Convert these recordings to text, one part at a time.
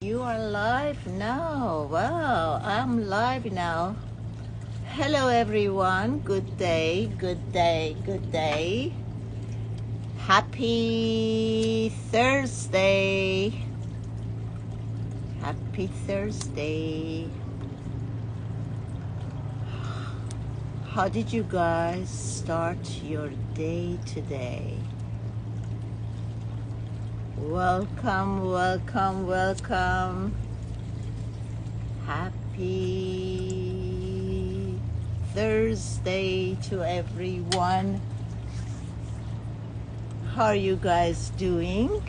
You are live now. Wow, I'm live now. Hello, everyone. Good day, good day, good day. Happy Thursday. Happy Thursday. How did you guys start your day today? Welcome, welcome, welcome. Happy Thursday to everyone. How are you guys doing?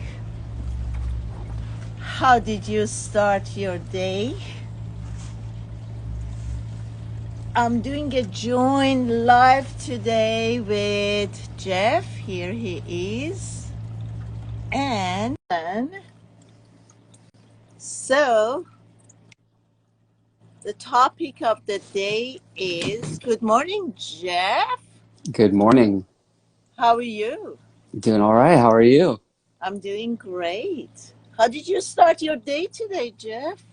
How did you start your day? I'm doing a join live today with Jeff. Here he is. And so the topic of the day is, good morning, Jeff. Good morning. How are you? Doing all right. How are you? I'm doing great. How did you start your day today, Jeff?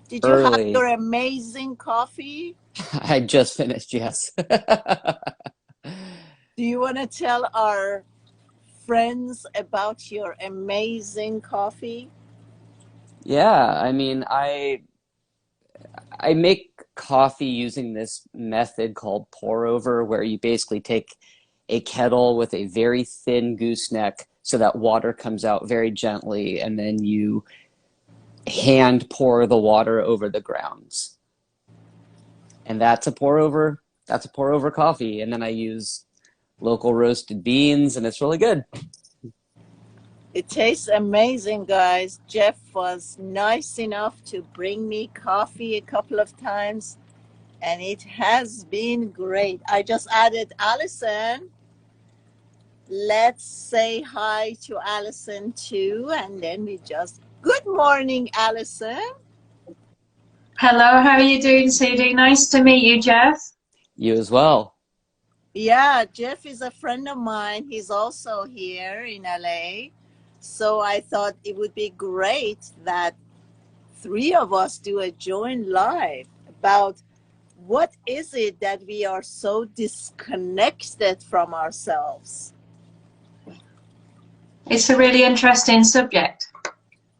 Did you have Early. your amazing coffee? I just finished, yes. Do you want to tell our friends about your amazing coffee? Yeah, I mean, I make coffee using this method called pour over, where you basically take a kettle with a very thin gooseneck so that water comes out very gently, and then you hand pour the water over the grounds. And that's a pour over coffee. And then I use local roasted beans, and it's really good. It tastes amazing, guys. Jeff was nice enough to bring me coffee a couple of times, and it has been great. I just added Allison. Let's say hi to Allison too, and then good morning, Allison. Hello, how are you doing, Sudi? Nice to meet you, Jeff. You as well. Yeah, Jeff is a friend of mine. He's also here in LA. So I thought it would be great that three of us do a joint live about what is it that we are so disconnected from ourselves. It's a really interesting subject.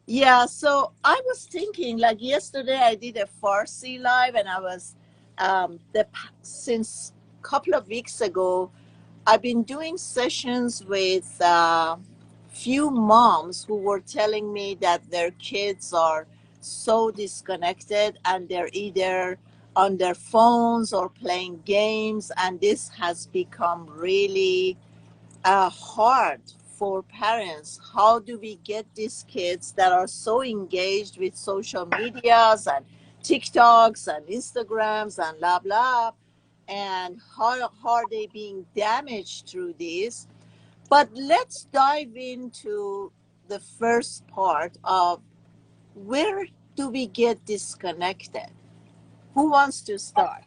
Yeah, so I was thinking, like yesterday I did a Farsi live, and I was since a couple of weeks ago I've been doing sessions with few moms who were telling me that their kids are so disconnected and they're either on their phones or playing games, and this has become really hard for parents. How do we get these kids that are so engaged with social medias and TikToks and Instagrams and blah blah, and how are they being damaged through this? But let's dive into the first part of where do we get disconnected? Who wants to start?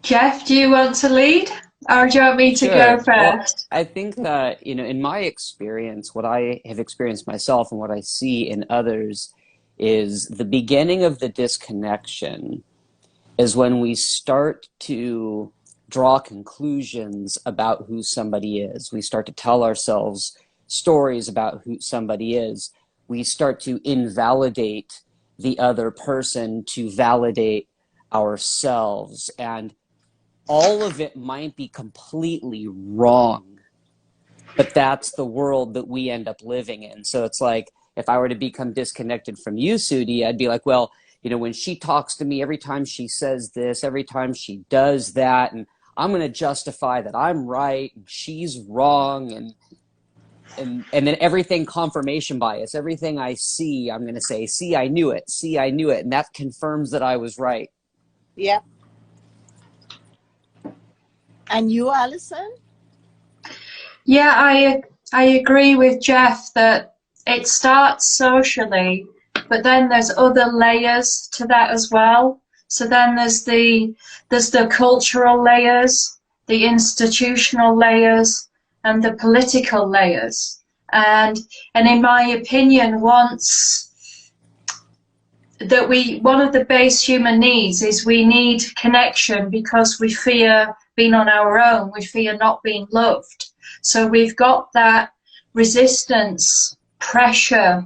Jeff, do you want to lead, or do you want me to go Sure. Well, first? I think that, in my experience, what I have experienced myself and what I see in others is the beginning of the disconnection is when we start to draw conclusions about who somebody is. We start to tell ourselves stories about who somebody is. We start to invalidate the other person to validate ourselves. And all of it might be completely wrong, but that's the world that we end up living in. So it's like, if I were to become disconnected from you, Sudi, I'd be like, well, when she talks to me, every time she says this, every time she does that, and I'm going to justify that I'm right and she's wrong, and then everything confirmation bias, everything I see, I'm going to say, see, I knew it, and that confirms that I was right. Yep. And you, Allison? Yeah, I agree with Jeff that it starts socially, but then there's other layers to that as well. So then there's the cultural layers, the institutional layers, and the political layers. And in my opinion, one of the base human needs is we need connection because we fear being on our own, we fear not being loved. So we've got that resistance, pressure,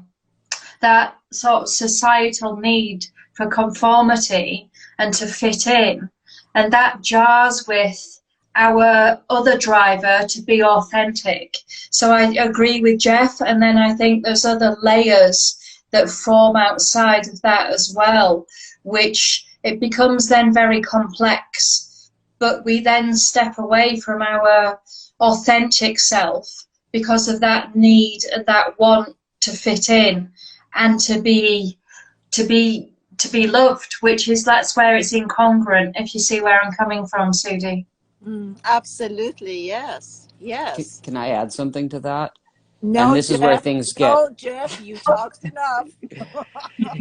that sort of societal need for conformity and to fit in. And that jars with our other driver to be authentic. So I agree with Jeff, and then I think there's other layers that form outside of that as well, which it becomes then very complex. But we then step away from our authentic self because of that need and that want to fit in and to be loved, which is, that's where it's incongruent, if you see where I'm coming from, Sudi. Absolutely, yes, yes. Can I add something to that? No, And this Jeff, is where things get... No, Jeff, you talked enough.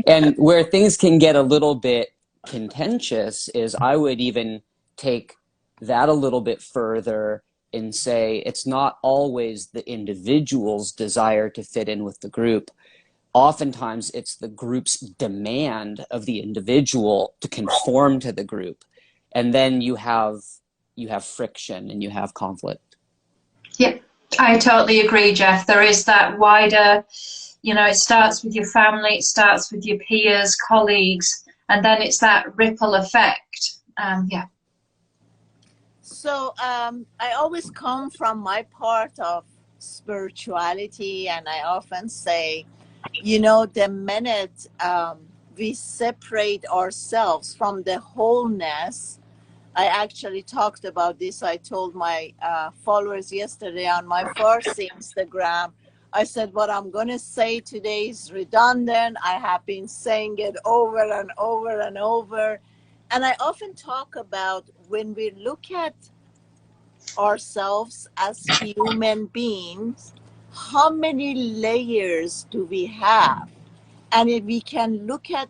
And where things can get a little bit contentious is I would even take that a little bit further and say it's not always the individual's desire to fit in with the group. Oftentimes it's the group's demand of the individual to conform to the group. And then you have friction and you have conflict. Yeah, I totally agree, Jeff. There is that wider, it starts with your family, it starts with your peers, colleagues, and then it's that ripple effect. Yeah. So I always come from my part of spirituality, and I often say, the minute we separate ourselves from the wholeness, I actually talked about this. I told my followers yesterday on my first Instagram, I said, what I'm going to say today is redundant. I have been saying it over and over and over. And I often talk about when we look at ourselves as human beings, how many layers do we have? And if we can look at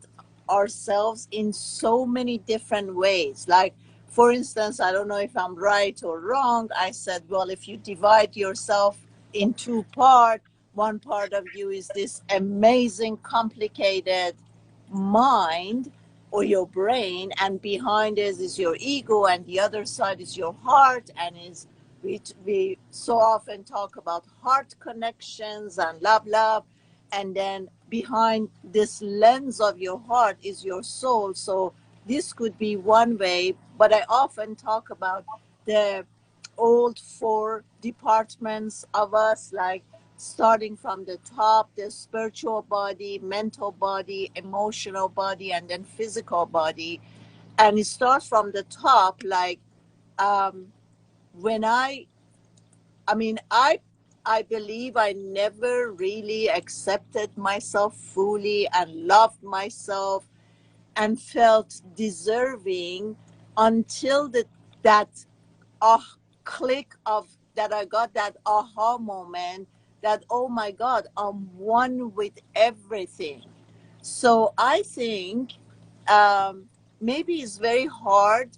ourselves in so many different ways, like, for instance, I don't know if I'm right or wrong, I said, well, if you divide yourself in two parts, one part of you is this amazing, complicated mind or your brain, and behind it is your ego, and the other side is your heart, and we so often talk about heart connections and love, and then behind this lens of your heart is your soul. So this could be one way, but I often talk about the old four departments of us, like starting from the top, the spiritual body, mental body, emotional body, and then physical body. And it starts from the top, like when I believe I never really accepted myself fully and loved myself and felt deserving until that click of that I got that aha moment that, oh my God, I'm one with everything. So I think maybe it's very hard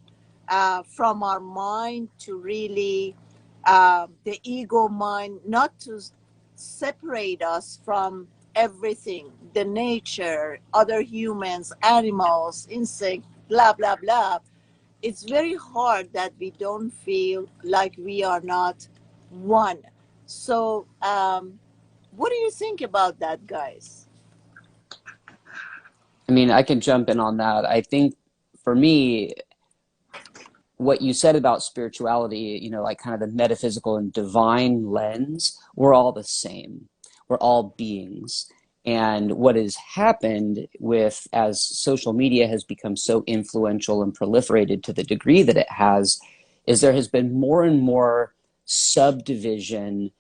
from our mind to really, the ego mind, not to separate us from everything, the nature, other humans, animals, insects, blah, blah, blah. It's very hard that we don't feel like we are not one. So what do you think about that, guys? I mean, I can jump in on that. I think for me, what you said about spirituality, like kind of the metaphysical and divine lens, we're all the same. We're all beings. And what has happened with, as social media has become so influential and proliferated to the degree that it has, is there has been more and more subdivision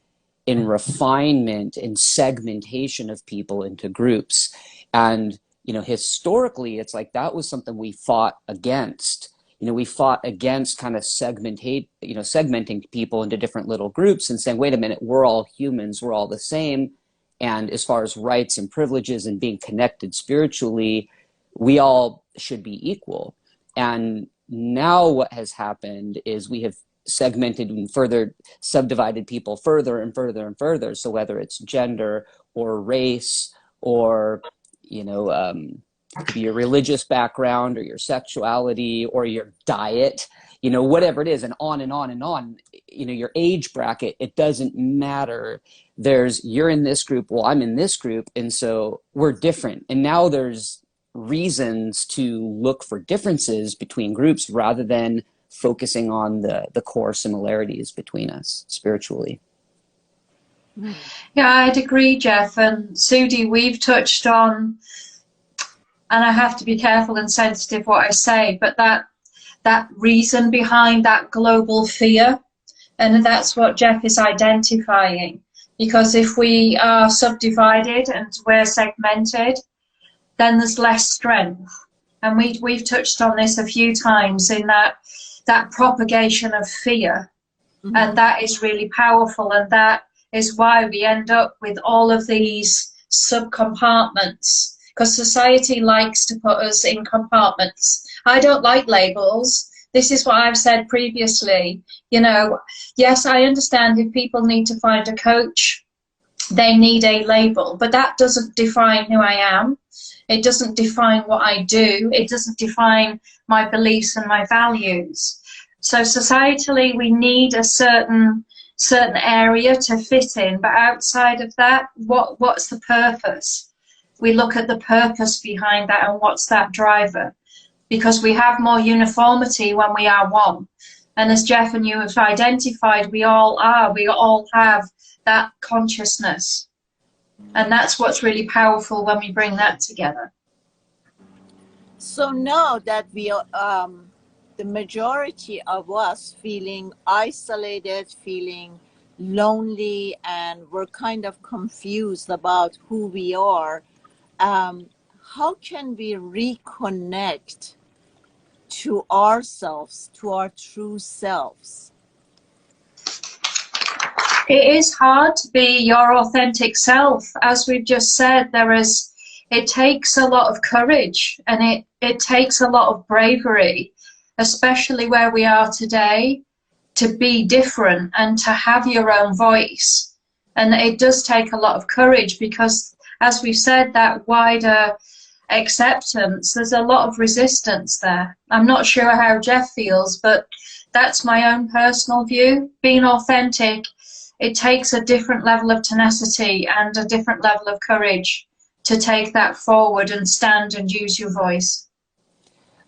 in refinement and segmentation of people into groups. And, historically, it's like that was something we fought against. We fought against kind of segmenting people into different little groups and saying, wait a minute, we're all humans, we're all the same. And as far as rights and privileges and being connected spiritually, we all should be equal. And now what has happened is we have segmented and further subdivided people further and further and further. So whether it's gender or race or, it could be your religious background or your sexuality or your diet, whatever it is, and on and on and on, your age bracket, it doesn't matter. You're in this group, well, I'm in this group, and so we're different. And now there's reasons to look for differences between groups rather than focusing on the core similarities between us spiritually. Yeah, I'd agree, Jeff. And Sudi, we've touched on, and I have to be careful and sensitive what I say, but that reason behind that global fear, and that's what Jeff is identifying. Because if we are subdivided and we're segmented, then there's less strength. And we've touched on this a few times in that propagation of fear. Mm-hmm. And that is really powerful. And that is why we end up with all of these subcompartments, because society likes to put us in compartments. I don't like labels. This is what I've said previously. Yes, I understand if people need to find a coach, they need a label, but that doesn't define who I am. It doesn't define what I do. It doesn't define my beliefs and my values. So societally, we need a certain area to fit in, but outside of that, what's the purpose? We look at the purpose behind that and what's that driver, because we have more uniformity when we are one. And as Jeff and you have identified, we all have that consciousness. And that's what's really powerful when we bring that together. So now that we are, the majority of us feeling isolated, feeling lonely, and we're kind of confused about who we are, how can we reconnect to ourselves, to our true selves? It is hard to be your authentic self. As we've just said, it takes a lot of courage, and it takes a lot of bravery, especially where we are today, to be different and to have your own voice. And it does take a lot of courage because, as we've said, that wider acceptance, there's a lot of resistance there. I'm not sure how Jeff feels, but that's my own personal view. Being authentic, it takes a different level of tenacity and a different level of courage to take that forward and stand and use your voice.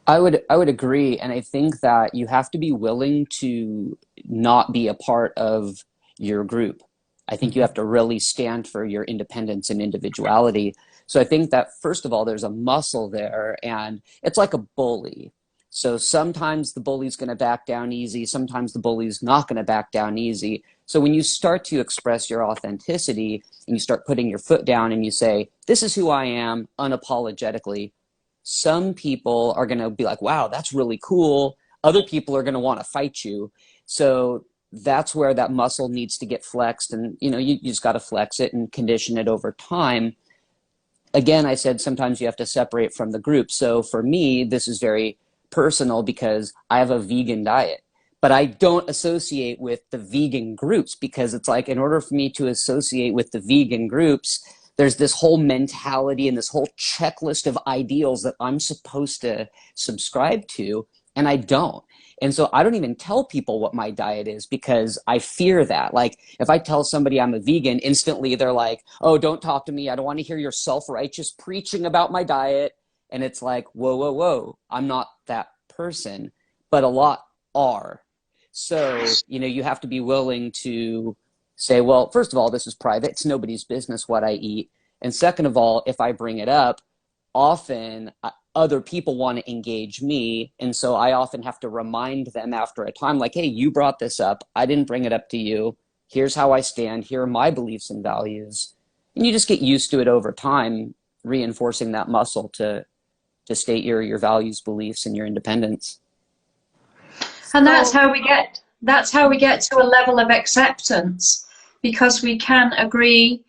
I would agree, and I think that you have to be willing to not be a part of your group. I think you have to really stand for your independence and individuality. So I think that, first of all, there's a muscle there, and it's like a bully. So sometimes the bully's going to back down easy, sometimes the bully's not going to back down easy. So when you start to express your authenticity and you start putting your foot down and you say, this is who I am unapologetically, some people are going to be like, wow, that's really cool. Other people are going to want to fight you. So that's where that muscle needs to get flexed. And, you just got to flex it and condition it over time. Again, I said sometimes you have to separate from the group. So for me, this is very personal because I have a vegan diet. But I don't associate with the vegan groups because it's like, in order for me to associate with the vegan groups, there's this whole mentality and this whole checklist of ideals that I'm supposed to subscribe to, and I don't. And so I don't even tell people what my diet is because I fear that. Like, if I tell somebody I'm a vegan, instantly they're like, oh, don't talk to me. I don't want to hear your self-righteous preaching about my diet. And it's like, whoa, whoa, whoa. I'm not that person. But a lot are. So, you have to be willing to say, well, first of all, this is private. It's nobody's business what I eat. And second of all, if I bring it up, often other people want to engage me. And so I often have to remind them after a time, like, hey, you brought this up. I didn't bring it up to you. Here's how I stand. Here are my beliefs and values. And you just get used to it over time, reinforcing that muscle to state your values, beliefs, and your independence. And that's how we get to a level of acceptance, because we can agree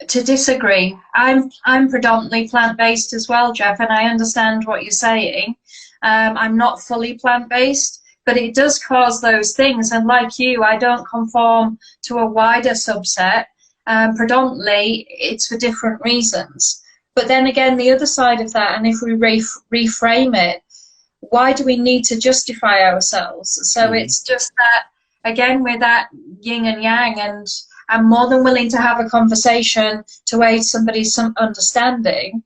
to disagree. I'm predominantly plant-based as well, Jeff, and I understand what you're saying. I'm not fully plant-based, but it does cause those things. And like you, I don't conform to a wider subset. Predominantly, it's for different reasons. But then again, the other side of that, and if we reframe it, why do we need to justify ourselves? So it's just that, again, we're that yin and yang, and I'm more than willing to have a conversation to aid somebody's understanding,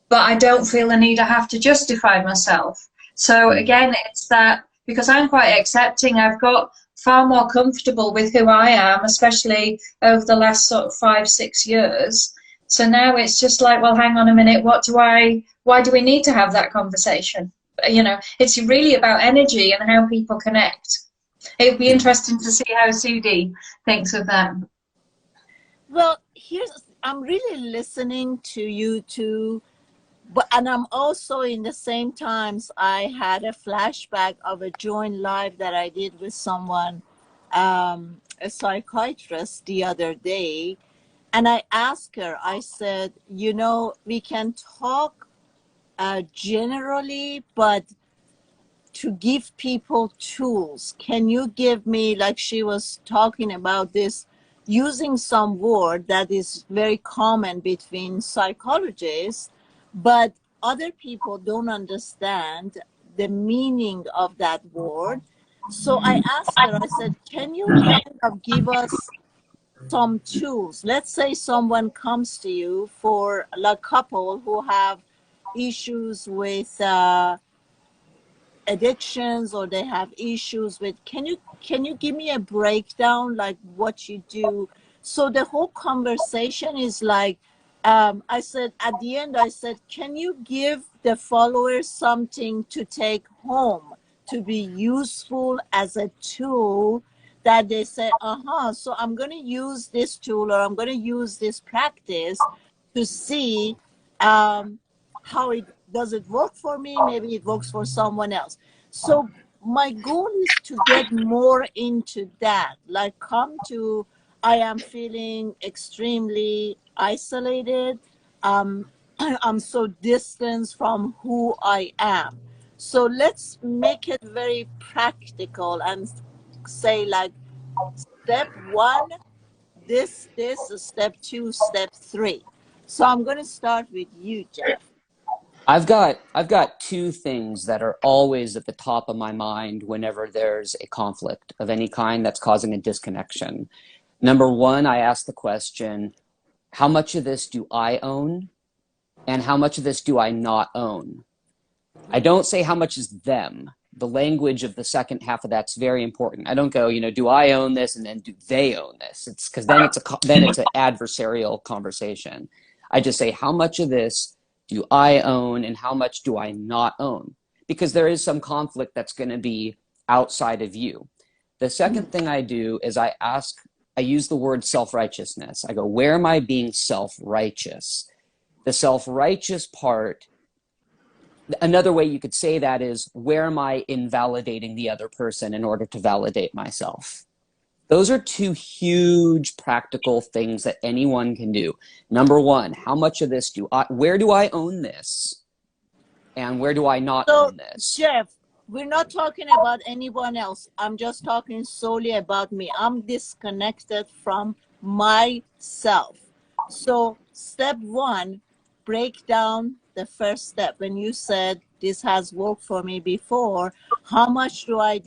but I don't feel the need I have to justify myself. So again, it's that, because I'm quite accepting, I've got far more comfortable with who I am, especially over the last sort of 5-6 years. So now it's just like, well, hang on a minute, why do we need to have that conversation? You know, it's really about energy and how people connect. It would be interesting to see how Sudi thinks of that. Well, I'm really listening to you two, and I'm also in the same times, I had a flashback of a joint live that I did with someone, a psychiatrist, the other day. And I asked her, I said, you know, we can talk generally, but to give people tools, can you give me, like she was talking about this, using some word that is very common between psychologists, but other people don't understand the meaning of that word. So I asked her, I said, can you kind of give us some tools? Let's say someone comes to you, for a couple who have issues with addictions, or they have issues with, can you give me a breakdown, like what you do? So the whole conversation is like, I said, at the end, I said, can you give the followers something to take home to be useful as a tool, that they say, so I'm going to use this tool, or I'm going to use this practice to see how it does it work for me. Maybe it works for someone else. So my goal is to get more into that, like I am feeling extremely isolated. I'm so distant from who I am. So let's make it very practical and say, like, step 1, this, step 2, step 3. So I'm going to start with you, Jeff. I've got two things that are always at the top of my mind whenever there's a conflict of any kind that's causing a disconnection. Number one, I ask the question, how much of this do I own? And how much of this do I not own? I don't say how much is them. The language of the second half of that's very important. I don't go, you know, do I own this, and then do they own this? It's because then it's an adversarial conversation. I just say, how much of this do I own, and how much do I not own? Because there is some conflict that's going to be outside of you. The second thing I do is I use the word self-righteousness. I go, where am I being self-righteous? The self-righteous part, another way you could say that is, where am I invalidating the other person in order to validate myself? Those are two huge practical things that anyone can do. Number one, how much of this where do I own this? And where do I not own this? Jeff, we're not talking about anyone else. I'm just talking solely about me. I'm disconnected from myself. So step 1, break down the first step. When you said this has worked for me before, how much do I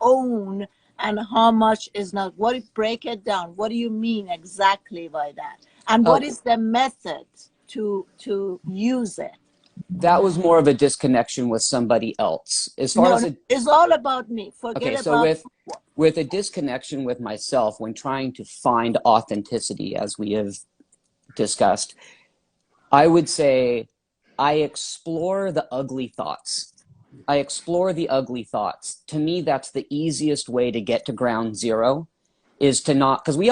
own, and how much is not? Break it down. What do you mean exactly by that? And what is the method to use it? That was more of a disconnection with somebody else. It's all about me. With a disconnection with myself, when trying to find authenticity, as we have discussed, I would say I explore the ugly thoughts. To me, that's the easiest way to get to ground zero, is to not, because we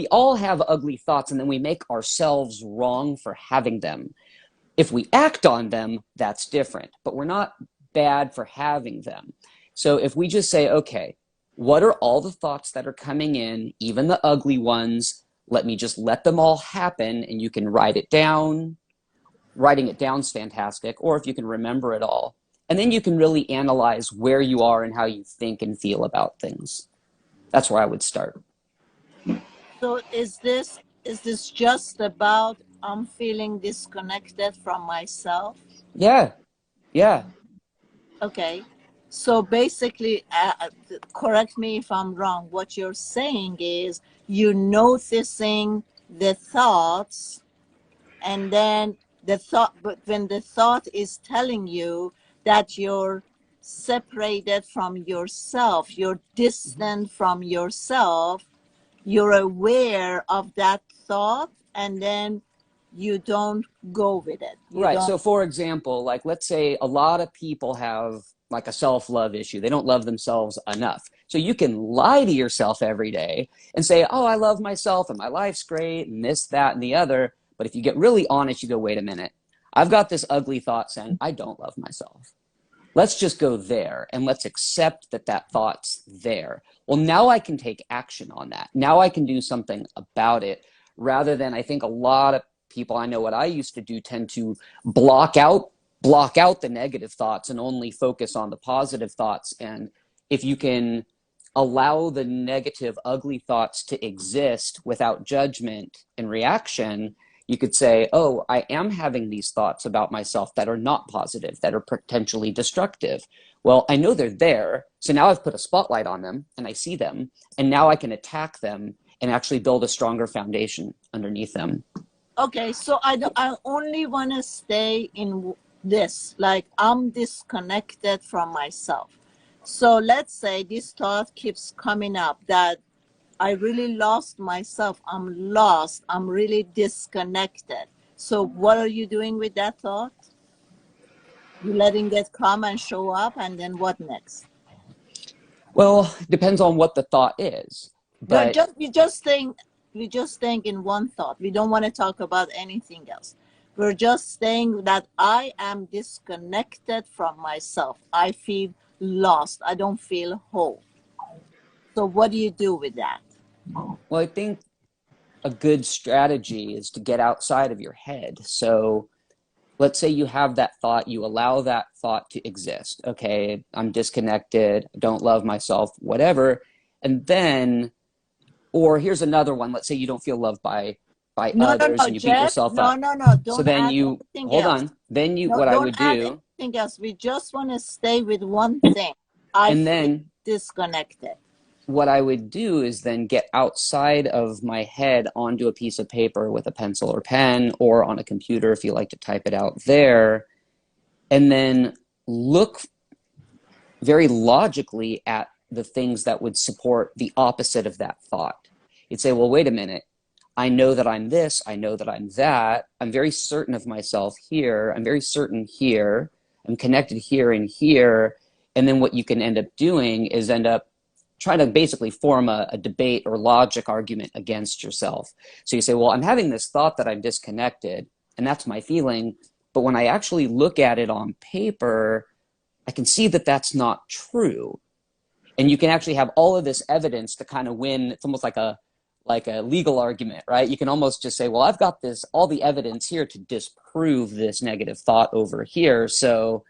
all have ugly thoughts, and then we make ourselves wrong for having them. If we act on them, that's different, but we're not bad for having them. So if we just say, okay, what are all the thoughts that are coming in, even the ugly ones? Let me just let them all happen, and you can write it down. Writing it down is fantastic, or if you can remember it all. And then you can really analyze where you are and how you think and feel about things. That's where I would start. So is this just about I'm feeling disconnected from myself? Yeah, yeah. Okay. So basically, correct me if I'm wrong. What you're saying is you're noticing the thoughts, and then but when the thought is telling you that you're separated from yourself, you're distant from yourself, you're aware of that thought, and then you don't go with it. You Right. don't. So, for example, like let's say a lot of people have like a self love issue. They don't love themselves enough. So, you can lie to yourself every day and say, oh, I love myself and my life's great and this, that, and the other. But if you get really honest, you go, wait a minute. I've got this ugly thought saying, I don't love myself. Let's just go there and let's accept that that thought's there. Well, now I can take action on that. Now I can do something about it rather than I think a lot of people, I know what I used to do, tend to block out the negative thoughts and only focus on the positive thoughts. And if you can allow the negative, ugly thoughts to exist without judgment and reaction, you could say, oh, I am having these thoughts about myself that are not positive, that are potentially destructive. Well, I know they're there. So now I've put a spotlight on them and I see them. And now I can attack them and actually build a stronger foundation underneath them. Okay, so I only want to stay in this, like I'm disconnected from myself. So let's say this thought keeps coming up that I really lost myself. I'm lost. I'm really disconnected. So what are you doing with that thought? You letting it come and show up, and then what next? Well, it depends on what the thought is. No, But we just think in one thought. We don't want to talk about anything else. We're just saying that I am disconnected from myself. I feel lost. I don't feel whole. So what do you do with that? well, I think a good strategy is to get outside of your head. So let's say you have that thought, you allow that thought to exist. Okay, I'm disconnected, I don't love myself, whatever. And then, or here's another one. Let's say you don't feel loved by No, no, others no, and you beat Jeff. yourself No, up. no, no. So Don't then add you anything hold else. on. Then you No, what I don't would add do, anything else. We just want to stay with one thing. I and feel then disconnected. what I would do is then get outside of my head onto a piece of paper with a pencil or pen or on a computer if you like to type it out there, and then look very logically at the things that would support the opposite of that thought. You'd say, well, wait a minute. I know that I'm this. I know that I'm that. I'm very certain of myself here. I'm very certain here. I'm connected here and here. And then what you can end up doing is end up trying to basically form a debate or logic argument against yourself. So you say, well, I'm having this thought that I'm disconnected, and that's my feeling. But when I actually look at it on paper, I can see that that's not true. And you can actually have all of this evidence to kind of win. It's almost like a legal argument, right? You can almost just say, well, I've got this, all the evidence here to disprove this negative thought over here. So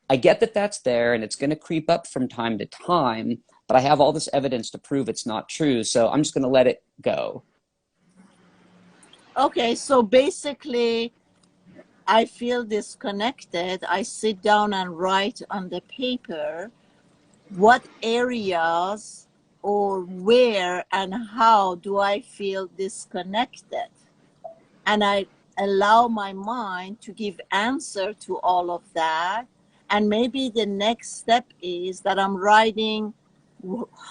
I get that that's there and it's going to creep up from time to time, but I have all this evidence to prove it's not true. So I'm just going to let it go. Okay, so basically, I feel disconnected. I sit down and write on the paper what areas or where and how do I feel disconnected. And I allow my mind to give answer to all of that. And maybe the next step is that I'm writing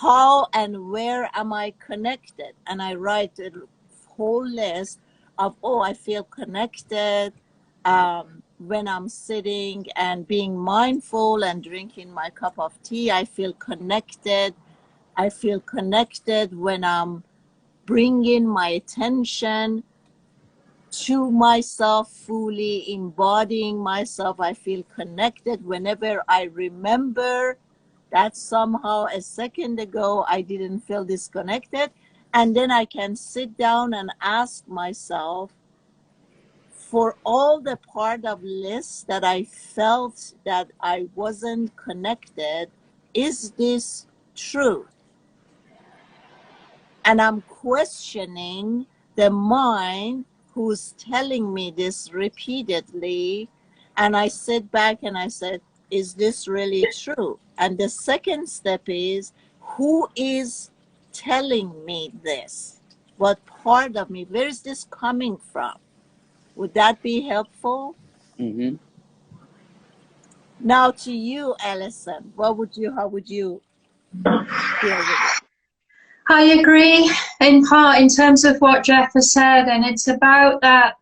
how and where am I connected. And I write a whole list of, oh, I feel connected when I'm sitting and being mindful and drinking my cup of tea. I feel connected. I feel connected when I'm bringing my attention to myself, fully embodying myself. I feel connected whenever I remember that somehow a second ago I didn't feel disconnected. And then I can sit down and ask myself, for all the part of list that I felt that I wasn't connected, is this true? And I'm questioning the mind who's telling me this repeatedly. And I sit back and I said, is this really true? And the second step is, who is telling me this? What part of me? Where is this coming from? Would that be helpful? Mm-hmm. Now to you, Alison, how would you deal with it? I agree in part in terms of what Jeff has said, and it's about that.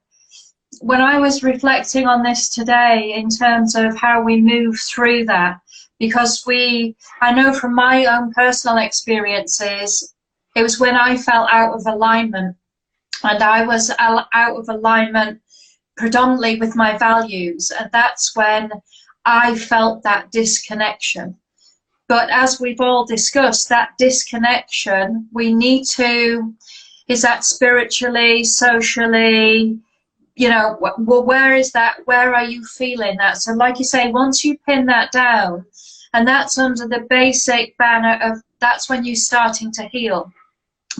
When I was reflecting on this today in terms of how we move through that, because I know from my own personal experiences, it was when I fell out of alignment, and I was out of alignment predominantly with my values, and that's when I felt that disconnection. But as we've all discussed, that disconnection, we need to, is that spiritually, socially, you know, well, where is that? Where are you feeling that? So like you say, once you pin that down, and that's under the basic banner of, that's when you're starting to heal,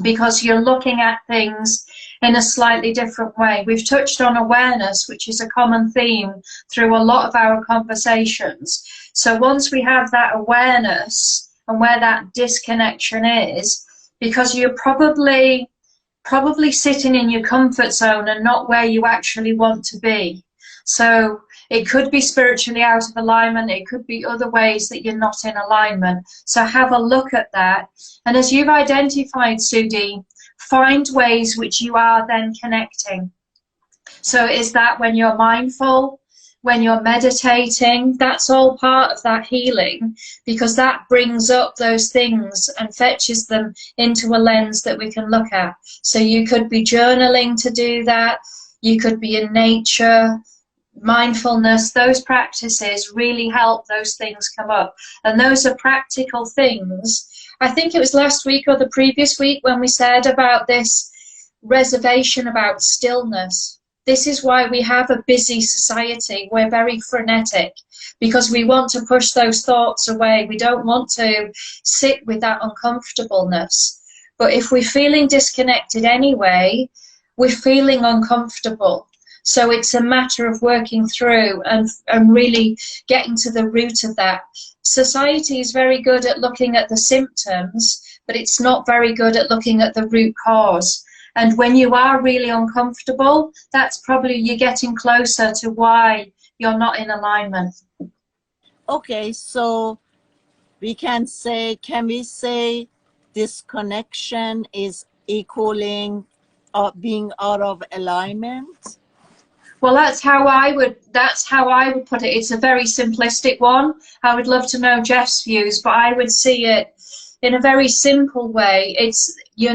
because you're looking at things in a slightly different way. We've touched on awareness, which is a common theme through a lot of our conversations. So once we have that awareness and where that disconnection is, because you're probably sitting in your comfort zone and not where you actually want to be. So it could be spiritually out of alignment. It could be other ways that you're not in alignment. So have a look at that. And as you've identified, Sudi, find ways which you are then connecting. So is that when you're mindful, when you're meditating? That's all part of that healing, because that brings up those things and fetches them into a lens that we can look at. So you could be journaling to do that. You could be in nature. Mindfulness, those practices really help those things come up. And those are practical things. I think it was last week or the previous week when we said about this reservation about stillness. This is why we have a busy society. We're very frenetic because we want to push those thoughts away. We don't want to sit with that uncomfortableness. But if we're feeling disconnected anyway, we're feeling uncomfortable. So it's a matter of working through and really getting to the root of that. Society is very good at looking at the symptoms, but it's not very good at looking at the root cause. And when you are really uncomfortable, that's probably you're getting closer to why you're not in alignment. Okay, so can we say disconnection is equaling being out of alignment? Well, that's how I would put it. It's a very simplistic one. I would love to know Jeff's views, but I would see it in a very simple way. It's you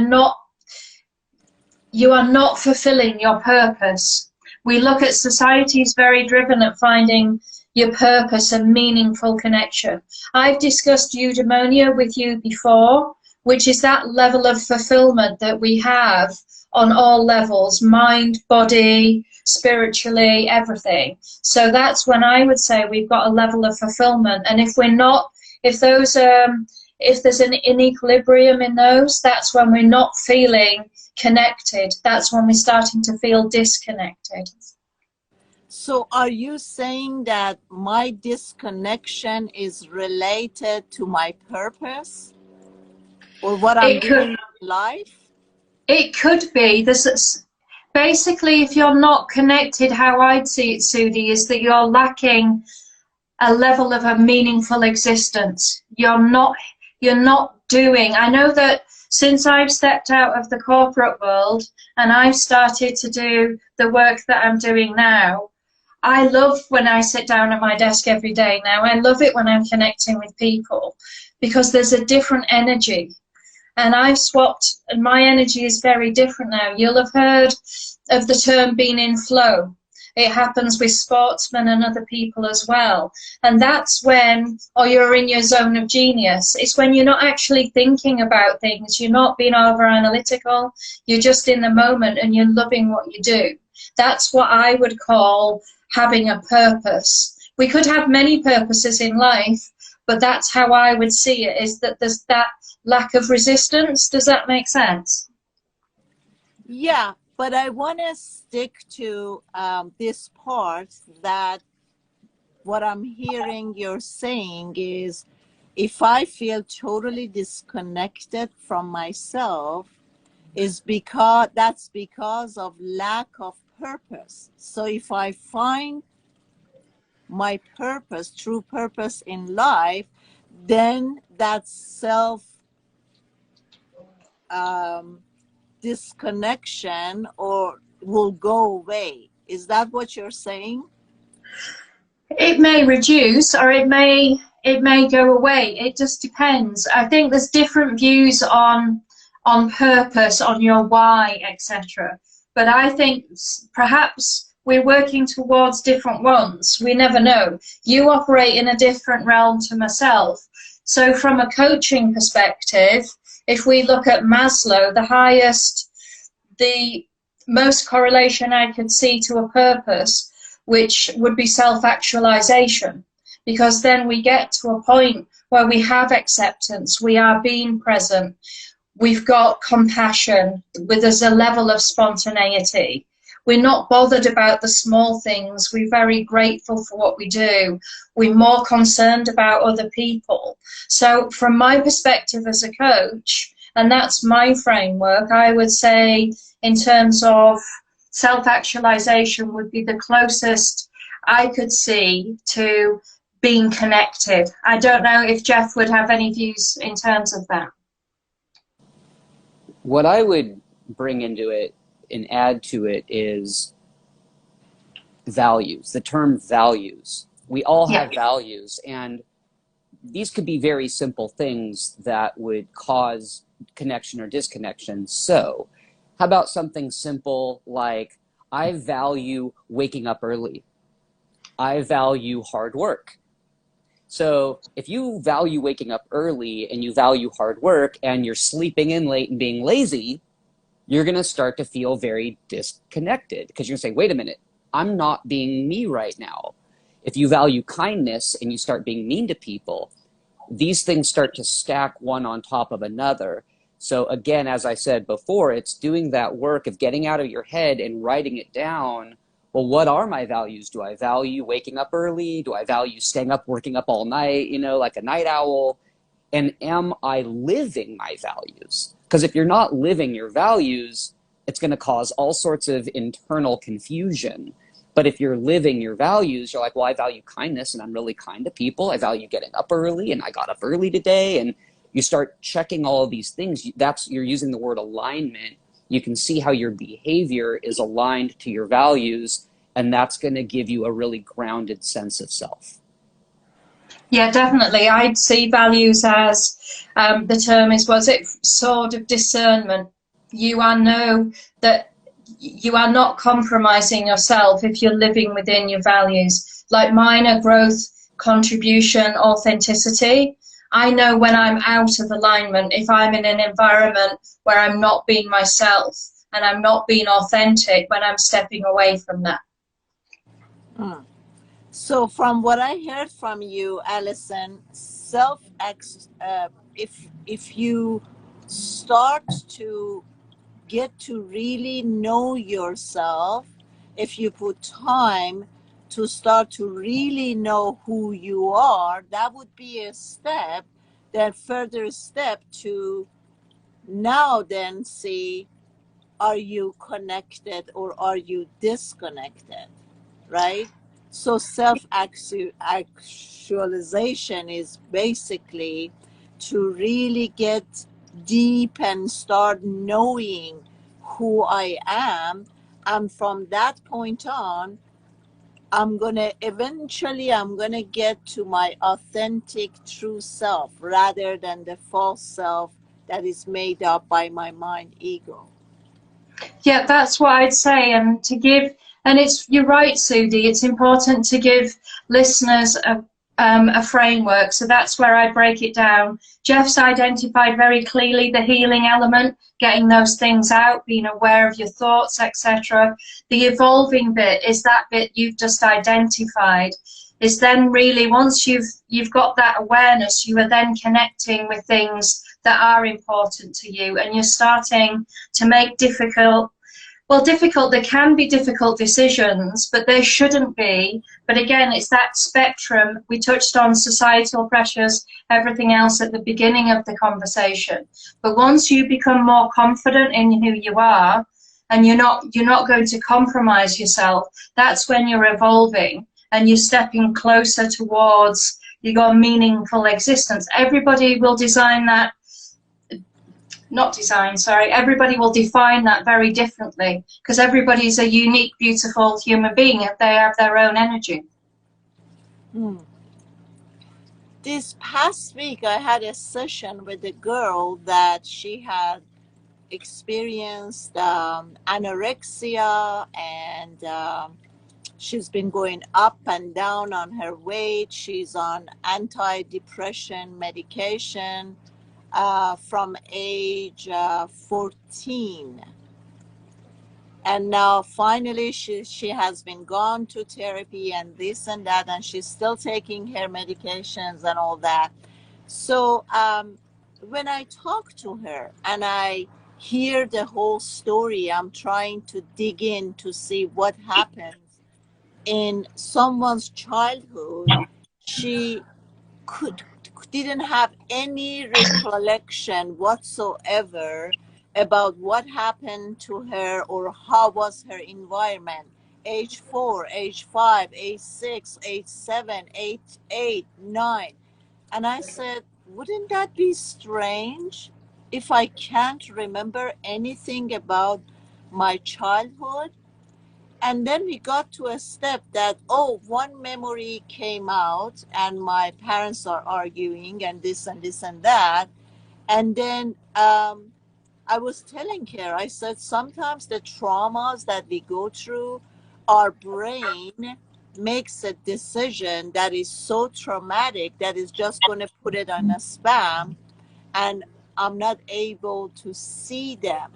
are not fulfilling your purpose. We look at societies very driven at finding your purpose and meaningful connection. I've discussed eudaimonia with you before, which is that level of fulfillment that we have on all levels, mind, body, spiritually, everything. So that's when I would say we've got a level of fulfillment. And if there's an inequilibrium in those, that's when we're not feeling connected. That's when we're starting to feel disconnected. So are you saying that my disconnection is related to my purpose or what I'm doing in life? It could be. Basically, if you're not connected, how I'd see it, Sudi, is that you're lacking a level of a meaningful existence. You're not doing. I know that since I've stepped out of the corporate world and I've started to do the work that I'm doing now, I love when I sit down at my desk every day now. I love it when I'm connecting with people because there's a different energy. And I've swapped, and my energy is very different now. You'll have heard of the term being in flow. It happens with sportsmen and other people as well. And that's when, or you're in your zone of genius. It's when you're not actually thinking about things. You're not being over analytical. You're just in the moment and you're loving what you do. That's what I would call having a purpose. We could have many purposes in life, but that's how I would see it, is that there's that lack of resistance. Does that make sense? Yeah, but I want to stick to this part, that what I'm hearing you're saying is, if I feel totally disconnected from myself, is because of lack of purpose. So if I find my purpose, true purpose in life, then that self disconnection or will go away. Is that what you're saying? It may reduce, or it may go away. It just depends. I think there's different views on purpose, on your why, etc. But I think perhaps we're working towards different ones. We never know. You operate in a different realm to myself. So from a coaching perspective, if we look at Maslow, the most correlation I could see to a purpose, which would be self-actualization, because then we get to a point where we have acceptance, we are being present, we've got compassion, there's a level of spontaneity. We're not bothered about the small things. We're very grateful for what we do. We're more concerned about other people. So from my perspective as a coach, and that's my framework, I would say in terms of self-actualization would be the closest I could see to being connected. I don't know if Jeff would have any views in terms of that. What I would bring into it and add to it is values, the term values. We all have values, and these could be very simple things that would cause connection or disconnection. So how about something simple like, I value waking up early. I value hard work. So if you value waking up early and you value hard work and you're sleeping in late and being lazy, you're going to start to feel very disconnected, because you're going to say, wait a minute, I'm not being me right now. If you value kindness and you start being mean to people, these things start to stack one on top of another. So again, as I said before, it's doing that work of getting out of your head and writing it down. Well, what are my values? Do I value waking up early? Do I value staying up, working up all night, like a night owl? And am I living my values? Because if you're not living your values, it's going to cause all sorts of internal confusion. But if you're living your values, you're like, well, I value kindness and I'm really kind to people. I value getting up early and I got up early today. And you start checking all of these things. You're using the word alignment. You can see how your behavior is aligned to your values, and that's going to give you a really grounded sense of self. Yeah, definitely. I'd see values as the term was it sword of discernment. You know that you are not compromising yourself if you're living within your values. Like mine are growth, contribution, authenticity. I know when I'm out of alignment, if I'm in an environment where I'm not being myself and I'm not being authentic, when I'm stepping away from that. So from what I heard from you, Alison, if you start to get to really know yourself, if you put time to start to really know who you are, that would be a step, then further step to now then see, are you connected or are you disconnected, right? So self-actualization is basically to really get deep and start knowing who I am. And from that point on, I'm going to get to my authentic true self rather than the false self that is made up by my mind ego. Yeah, that's what I'd say. And you're right, Sudi, it's important to give listeners a framework. So that's where I break it down. Jeff's identified very clearly the healing element, getting those things out, being aware of your thoughts, etc. The evolving bit is that bit you've just identified. Is then really, once you've got that awareness, you are then connecting with things that are important to you, and you're starting to make there can be difficult decisions, but there shouldn't be. But again, it's that spectrum. We touched on societal pressures, everything else at the beginning of the conversation. But once you become more confident in who you are, and you're not going to compromise yourself, that's when you're evolving and you're stepping closer towards your meaningful existence. Everybody will everybody will define that very differently, because everybody's a unique, beautiful human being if they have their own energy. This past week, I had a session with a girl that she had experienced anorexia, and she's been going up and down on her weight. She's on antidepressant medication from age 14. And now finally she has been gone to therapy and this and that, and she's still taking her medications and all that. So when I talk to her and I hear the whole story, I'm trying to dig in to see what happens in someone's childhood. She didn't have any recollection whatsoever about what happened to her or how was her environment. Age 4, age 5, age 6, age 7, age 8, 9. And I said, wouldn't that be strange if I can't remember anything about my childhood? And then we got to a step that, one memory came out and my parents are arguing and this and this and that. And then I was telling her, I said, sometimes the traumas that we go through, our brain makes a decision that is so traumatic that is just going to put it on a spam, and I'm not able to see them.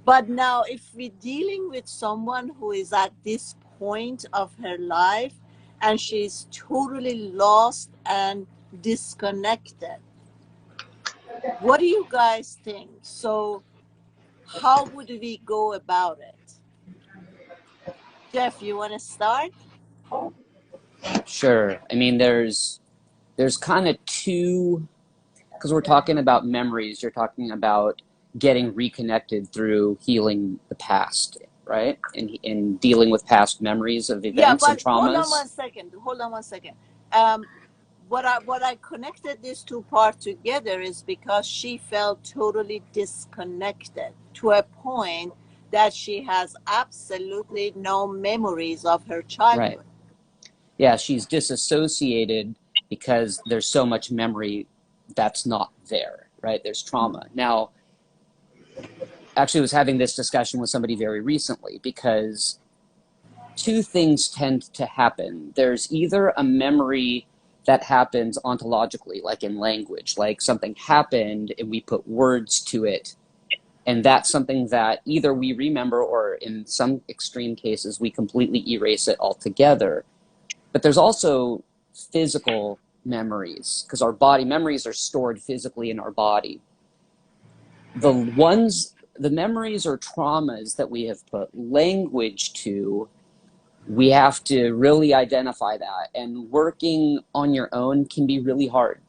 But now, if we're dealing with someone who is at this point of her life and she's totally lost and disconnected, what do you guys think? So how would we go about it? Jeff, you want to start? Sure. I mean, there's kind of two, because we're talking about memories, you're talking about getting reconnected through healing the past, right? And dealing with past memories of events and traumas. Hold on one second. What I connected these two parts together is because she felt totally disconnected to a point that she has absolutely no memories of her childhood. Right. Yeah, she's disassociated because there's so much memory that's not there, right? There's trauma. Now, actually, I was having this discussion with somebody very recently, because two things tend to happen. There's either a memory that happens ontologically, like in language, like something happened and we put words to it, and that's something that either we remember or in some extreme cases we completely erase it altogether. But there's also physical memories, because our body memories are stored physically in our body. The memories or traumas that we have put language to, we have to really identify that. And working on your own can be really hard.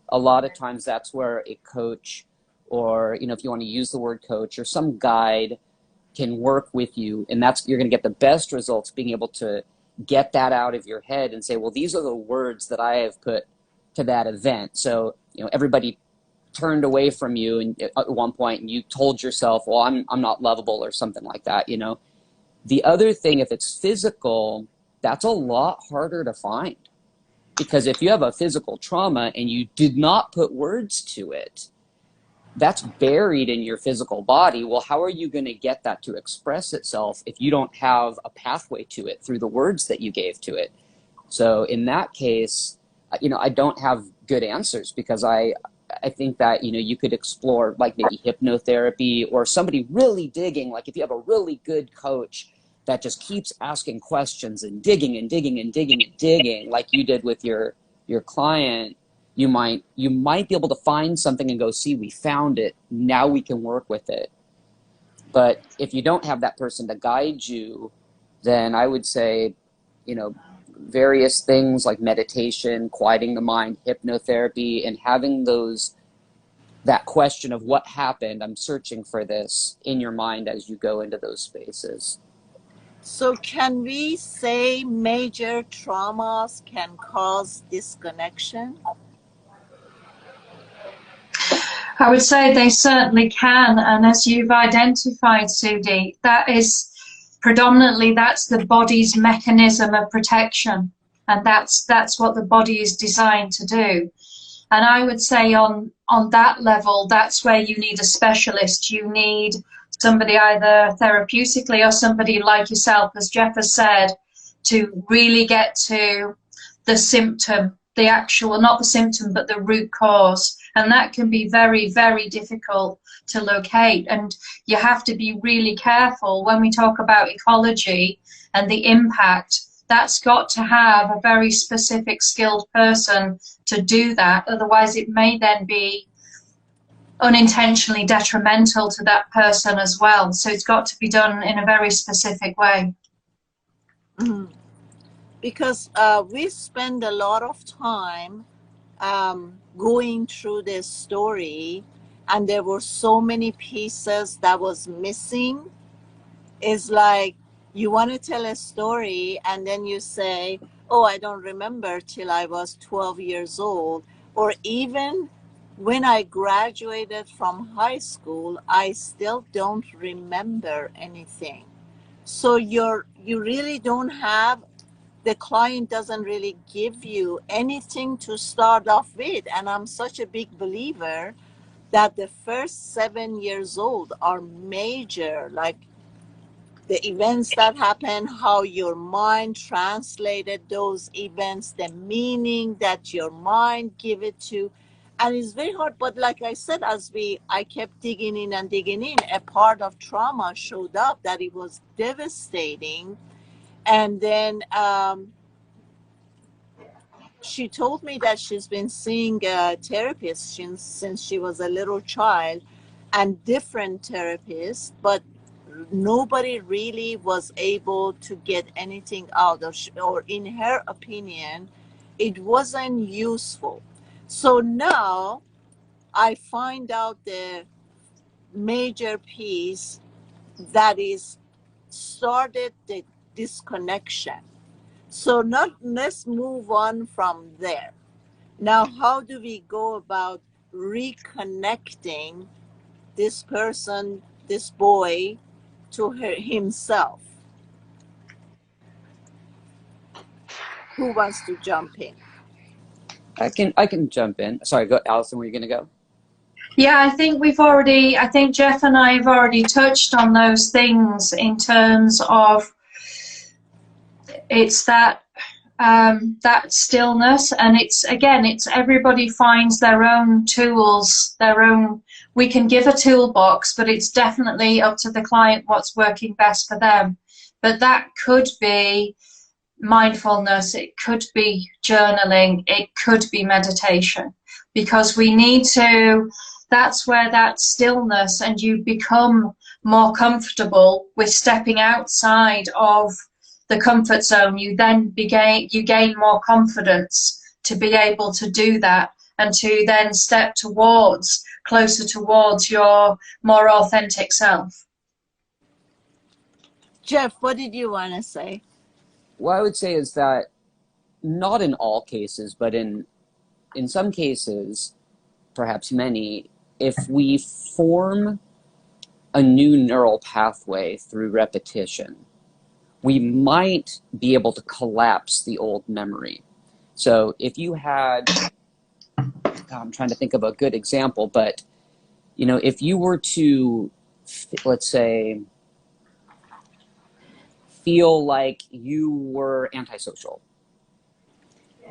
A lot of times that's where a coach, or, if you want to use the word coach, or some guide can work with you. And you're going to get the best results being able to get that out of your head and say, well, these are the words that I have put to that event. So, everybody turned away from you and at one point, and you told yourself, well, I'm not lovable or something like that. The other thing, if it's physical, that's a lot harder to find, because if you have a physical trauma and you did not put words to it, that's buried in your physical body. Well, how are you going to get that to express itself if you don't have a pathway to it through the words that you gave to it? So in that case, I don't have good answers, because I think that, you could explore like maybe hypnotherapy, or somebody really digging, like if you have a really good coach that just keeps asking questions and digging and digging and digging and digging, like you did with your client, you might be able to find something and go, see, we found it, now we can work with it. But if you don't have that person to guide you, then I would say, various things like meditation, quieting the mind, hypnotherapy, and having that question of what happened, I'm searching for this, in your mind as you go into those spaces. So can we say major traumas can cause disconnection? I would say they certainly can, and as you've identified, Sudi, that is predominantly, that's the body's mechanism of protection, and that's what the body is designed to do. And I would say on that level, that's where you need a specialist. You need somebody either therapeutically or somebody like yourself, as Jeff has said, to really get to the symptom, the actual, not the symptom, but the root cause. And that can be very, very difficult to locate. And you have to be really careful when we talk about ecology and the impact. That's got to have a very specific skilled person to do that. Otherwise, it may then be unintentionally detrimental to that person as well. So it's got to be done in a very specific way. Mm-hmm. Because we spend a lot of time going through this story, and there were so many pieces that was missing. It's like you want to tell a story and then you say, oh, I don't remember till I was 12 years old, or even when I graduated from high school, I still don't remember anything. So you really don't have, the client doesn't really give you anything to start off with. And I'm such a big believer that the first 7 years old are major, like the events that happen, how your mind translated those events, the meaning that your mind give it to. And it's very hard, but like I said, I kept digging in and digging in, a part of trauma showed up that it was devastating. And then she told me that she's been seeing a therapist since she was a little child, and different therapists, but nobody really was able to get anything out of, or in her opinion, it wasn't useful. So now I find out the major piece that is started the disconnection. So not, let's move on from there. Now, how do we go about reconnecting this person, this boy, to himself? Who wants to jump in? I can jump in. Sorry, go, Allison, were you going to go? Yeah, I think Jeff and I have already touched on those things in terms of it's that that stillness, and it's everybody finds their own tools, we can give a toolbox, but it's definitely up to the client what's working best for them. But that could be mindfulness, it could be journaling, it could be meditation, because we need to, that's where that stillness, and you become more comfortable with stepping outside of the comfort zone. You then gain more confidence to be able to do that, and to then step closer towards your more authentic self. Jeff, what did you want to say? What I would say is that not in all cases, but in some cases, perhaps many, if we form a new neural pathway through repetition, we might be able to collapse the old memory. So if you had, I'm trying to think of a good example, but if you were to, let's say, feel like you were antisocial,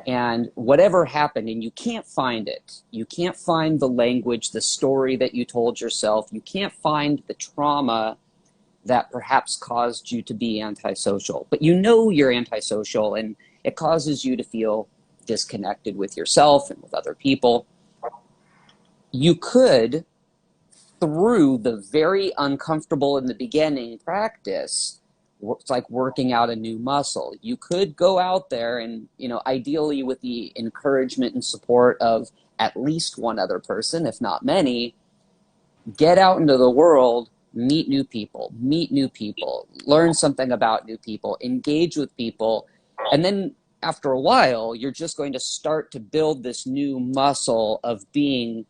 And whatever happened, and you can't find it, you can't find the language, the story that you told yourself, you can't find the trauma that perhaps caused you to be antisocial, but you know you're antisocial and it causes you to feel disconnected with yourself and with other people. You could, through the very uncomfortable in the beginning practice, it's like working out a new muscle. You could go out there and, ideally with the encouragement and support of at least one other person, if not many, get out into the world, meet new people, learn something about new people, engage with people. And then after a while, you're just going to start to build this new muscle of being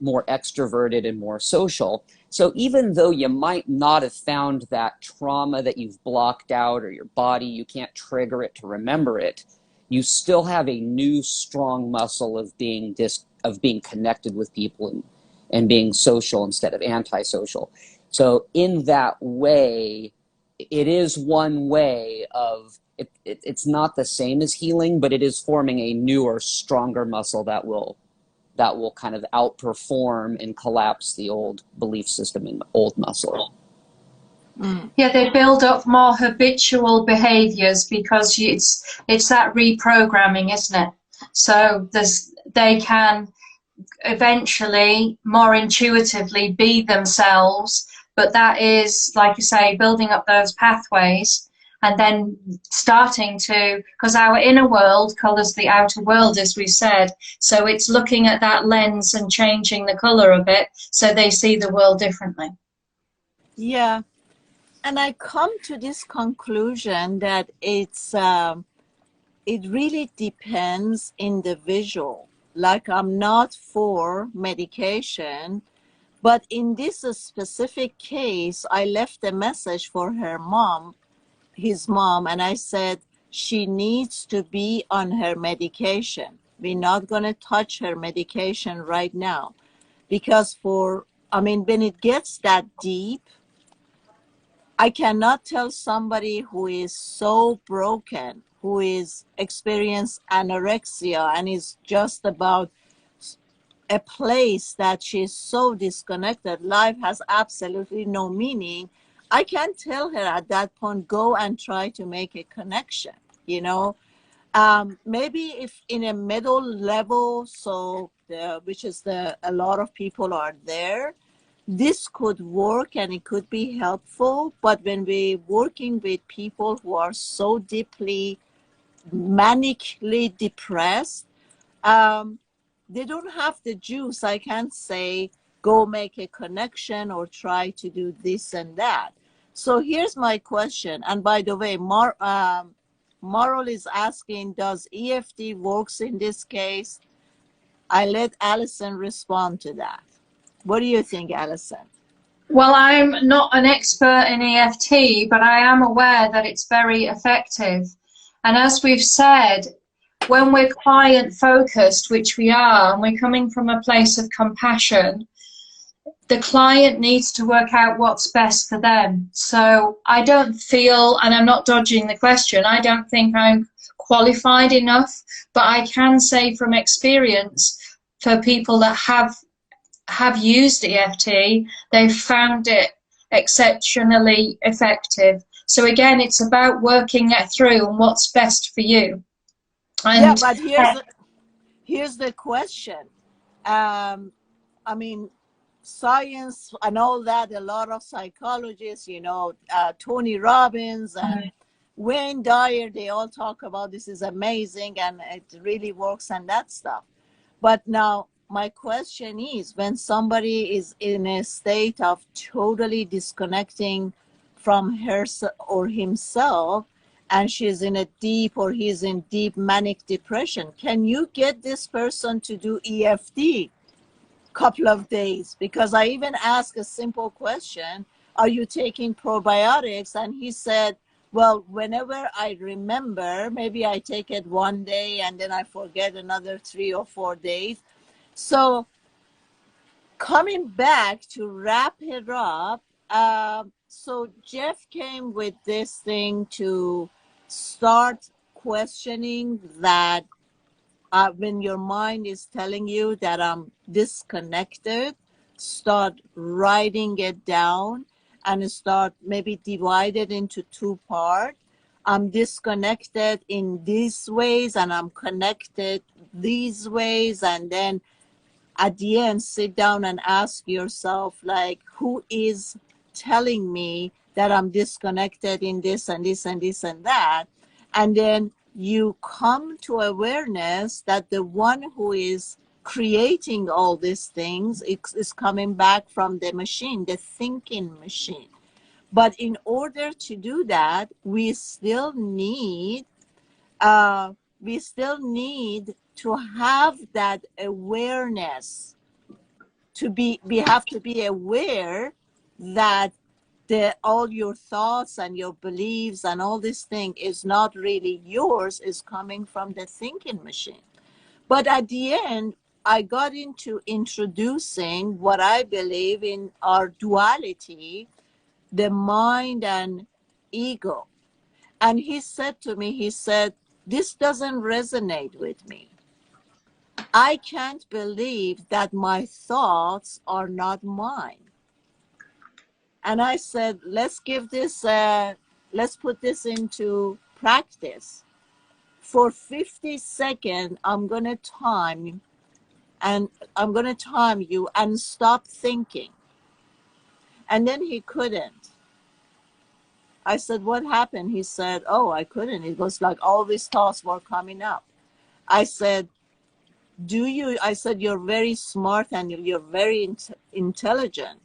more extroverted and more social. So even though you might not have found that trauma that you've blocked out, or your body, you can't trigger it to remember it, you still have a new strong muscle of being connected with people and being social instead of antisocial. So in that way, it is one way of it's not the same as healing, but it is forming a newer, stronger muscle that will kind of outperform and collapse the old belief system and old muscle. Yeah, they build up more habitual behaviors because it's that reprogramming, isn't it? So they can eventually more intuitively be themselves, but that is, like you say, building up those pathways and then starting to, because our inner world colors the outer world, as we said, so it's looking at that lens and changing the color of it so they see the world differently. Yeah, and I come to this conclusion that it really depends individual. Like, I'm not for medication, but in this specific case, I left a message for his mom, and I said, she needs to be on her medication. We're not going to touch her medication right now. Because when it gets that deep, I cannot tell somebody who is so broken, who is experienced anorexia and is just about a place that she's so disconnected, life has absolutely no meaning. I can't tell her at that point, go and try to make a connection, maybe if in a middle level, which is a lot of people are there, this could work and it could be helpful. But when we're working with people who are so deeply manically depressed, they don't have the juice. I can't say, go make a connection or try to do this and that. So here's my question. And by the way, Marl is asking, does EFT works in this case? I let Allison respond to that. What do you think, Allison? Well, I'm not an expert in EFT, but I am aware that it's very effective. And as we've said, when we're client focused, which we are, and we're coming from a place of compassion, the client needs to work out what's best for them. So I don't feel, and I'm not dodging the question, I don't think I'm qualified enough, but I can say from experience, for people that have used EFT, they've found it exceptionally effective. So again, it's about working it through and what's best for you. And yeah, but here's the question. Science and all that, a lot of psychologists, Tony Robbins and Wayne Dyer, they all talk about this is amazing and it really works and that stuff. But now my question is, when somebody is in a state of totally disconnecting from her or himself, and she's in a deep, or he's in deep manic depression, can you get this person to do EFT couple of days? Because I even asked a simple question, are you taking probiotics? And he said, well, whenever I remember, maybe I take it one day and then I forget another 3 or 4 days. So coming back to wrap it up, so Jeff came with this thing to start questioning that when your mind is telling you that I'm disconnected, start writing it down and start maybe divide it into two parts. I'm disconnected in these ways and I'm connected these ways. And then at the end, sit down and ask yourself, like, who is telling me that I'm disconnected in this and this and this and that? And then you come to awareness that the one who is creating all these things is coming back from the machine, the thinking machine. But in order to do that, we still need to have that awareness. We have to be aware that all your thoughts and your beliefs and all this thing is not really yours, is coming from the thinking machine. But at the end, I got into introducing what I believe in our duality, the mind and ego. And he said to me, he said, this doesn't resonate with me. I can't believe that my thoughts are not mine. And I said, let's put this into practice. For 50 seconds, I'm going to time you and stop thinking. And then he couldn't. I said, what happened? He said, oh, I couldn't. It was like all these thoughts were coming up. I said, you're very smart and you're very intelligent.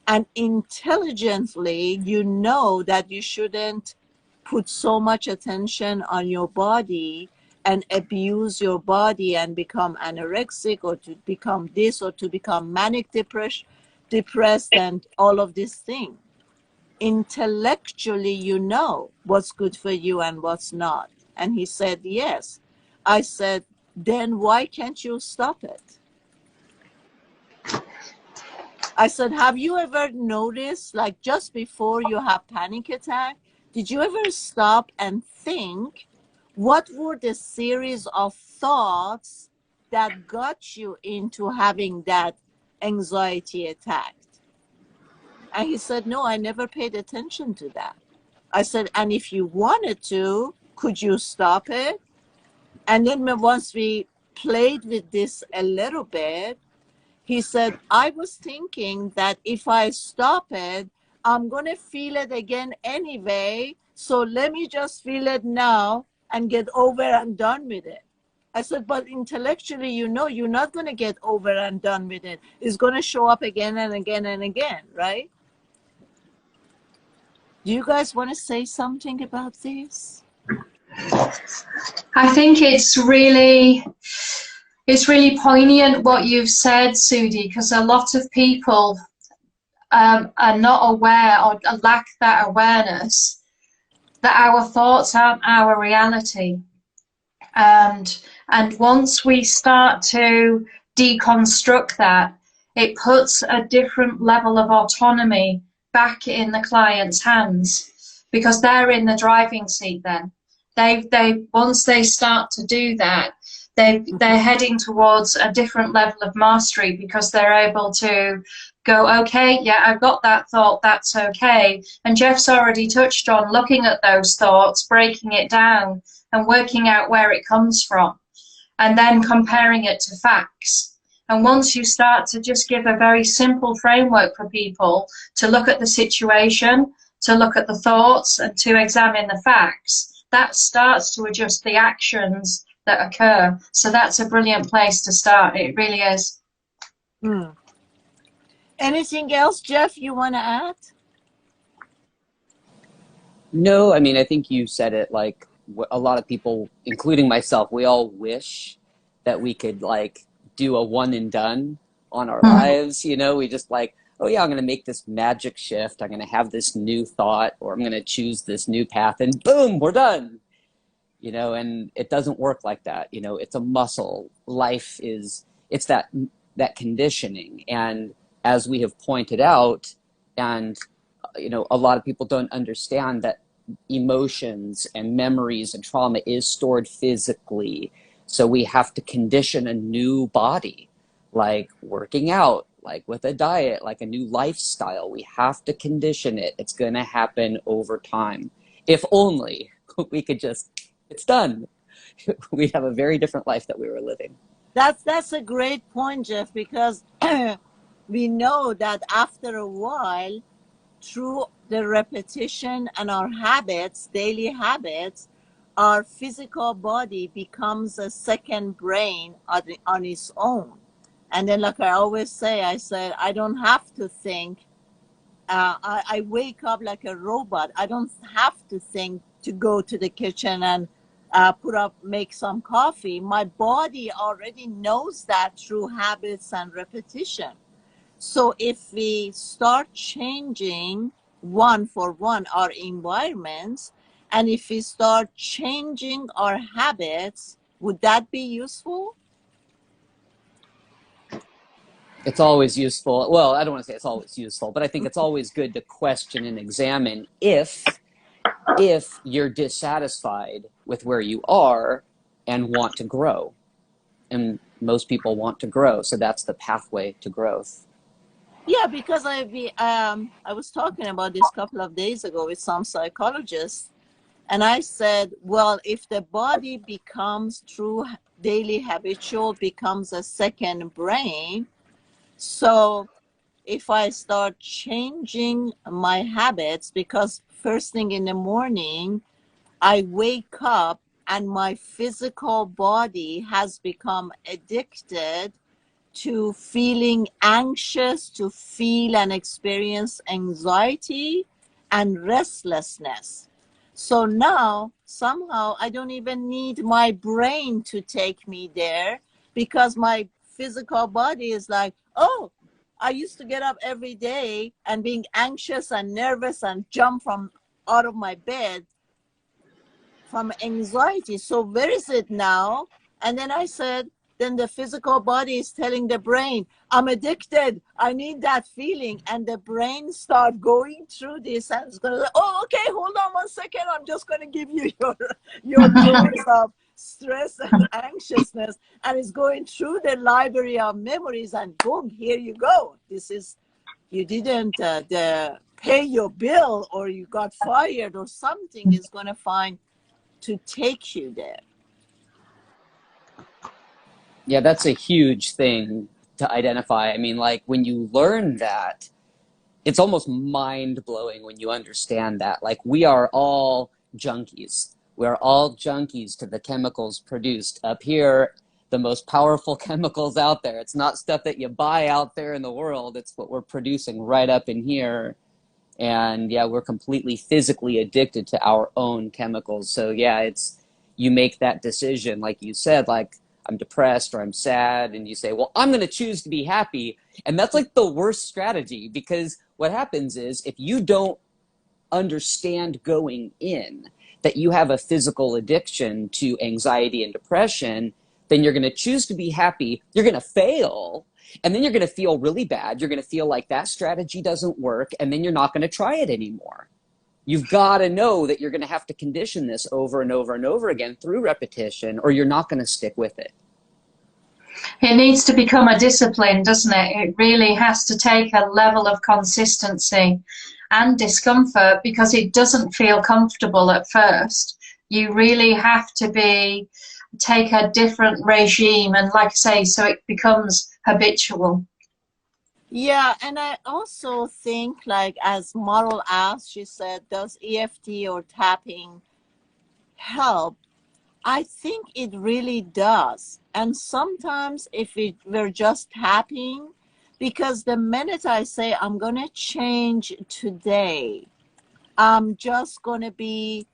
And intelligently, you know that you shouldn't put so much attention on your body and abuse your body and become anorexic or to become this or to become manic depressed and all of these things. Intellectually, you know what's good for you and what's not. And he said, yes. I said, then why can't you stop it? I said, have you ever noticed, like just before you have panic attack, did you ever stop and think what were the series of thoughts that got you into having that anxiety attack? And he said, no, I never paid attention to that. I said, and if you wanted to, could you stop it? And then once we played with this a little bit, he said, I was thinking that if I stop it, I'm going to feel it again anyway. So let me just feel it now and get over and done with it. I said, but intellectually, you know, you're not going to get over and done with it. It's going to show up again and again and again, right? Do you guys want to say something about this? I think it's really poignant what you've said, Sudi, because a lot of people are not aware or lack that awareness that our thoughts aren't our reality. And once we start to deconstruct that, it puts a different level of autonomy back in the client's hands, because they're in the driving seat then. They once they start to do that, they're heading towards a different level of mastery, because they're able to go, okay, yeah, I've got that thought, that's okay. And Jeff's already touched on looking at those thoughts, breaking it down and working out where it comes from, and then comparing it to facts. And once you start to just give a very simple framework for people to look at the situation, to look at the thoughts, and to examine the facts, that starts to adjust the actions that occur. So that's a brilliant place to start. It really is. Anything else, Jeff, you want to add? No, I mean, I think you said it. Like, a lot of people, including myself, we all wish that we could like do a one and done on our lives. You know, we just like, oh yeah, I'm going to make this magic shift. I'm going to have this new thought, or I'm going to choose this new path, and boom, we're done. You know, and it doesn't work like that. You know, it's a muscle. Life is, it's that conditioning. And as we have pointed out, and, you know, a lot of people don't understand that emotions and memories and trauma is stored physically. So we have to condition a new body, like working out, like with a diet, like a new lifestyle. We have to condition it. It's going to happen over time. If only we could just, it's done. We'd have a very different life that we were living. That's a great point, Jeff, because we know that after a while, through the repetition and our habits, daily habits, our physical body becomes a second brain on its own. And then, like I always say, I said, I don't have to think. I wake up like a robot. I don't have to think to go to the kitchen and make some coffee. My body already knows that through habits and repetition. So if we start changing one for one our environments, and if we start changing our habits, would that be useful? It's always useful. Well, I don't want to say it's always useful, but I think it's always good to question and examine if you're dissatisfied with where you are and want to grow. And most people want to grow, so that's the pathway to growth. Yeah, because I was talking about this a couple of days ago with some psychologists, and I said, well, if the body becomes through daily habitual becomes a second brain, so if I start changing my habits, because first thing in the morning, I wake up and my physical body has become addicted to feeling anxious, to feel and experience anxiety and restlessness. So now, somehow, I don't even need my brain to take me there, because my physical body is like, oh, I used to get up every day and being anxious and nervous and jump from out of my bed from anxiety. So where is it now? And then I said, then the physical body is telling the brain, I'm addicted. I need that feeling. And the brain start going through this and it's going to, oh, okay, hold on 1 second. I'm just going to give you your dose of stress and anxiousness. And it's going through the library of memories and boom, here you go. This is, you didn't pay your bill or you got fired or something is going to find to take you there. Yeah, that's a huge thing to identify. I mean, like when you learn that, it's almost mind-blowing when you understand that. Like we are all junkies. We're all junkies to the chemicals produced up here, the most powerful chemicals out there. It's not stuff that you buy out there in the world. It's what we're producing right up in here. And yeah, we're completely physically addicted to our own chemicals. So yeah, it's, you make that decision, like you said, like I'm depressed or I'm sad, and you say, well, I'm going to choose to be happy. And that's like the worst strategy, because what happens is if you don't understand going in that you have a physical addiction to anxiety and depression, then you're going to choose to be happy. You're going to fail. And then you're going to feel really bad. You're going to feel like that strategy doesn't work. And then you're not going to try it anymore. You've got to know that you're going to have to condition this over and over and over again through repetition, or you're not going to stick with it. It needs to become a discipline, doesn't it? It really has to take a level of consistency and discomfort, because it doesn't feel comfortable at first. You really have to take a different regime, and like I say, so it becomes habitual. Yeah, and I also think, like as Moral asked, she said, does EFT or tapping help? I think it really does. And sometimes if we're just tapping, because the minute I say I'm going to change today, I'm just going to be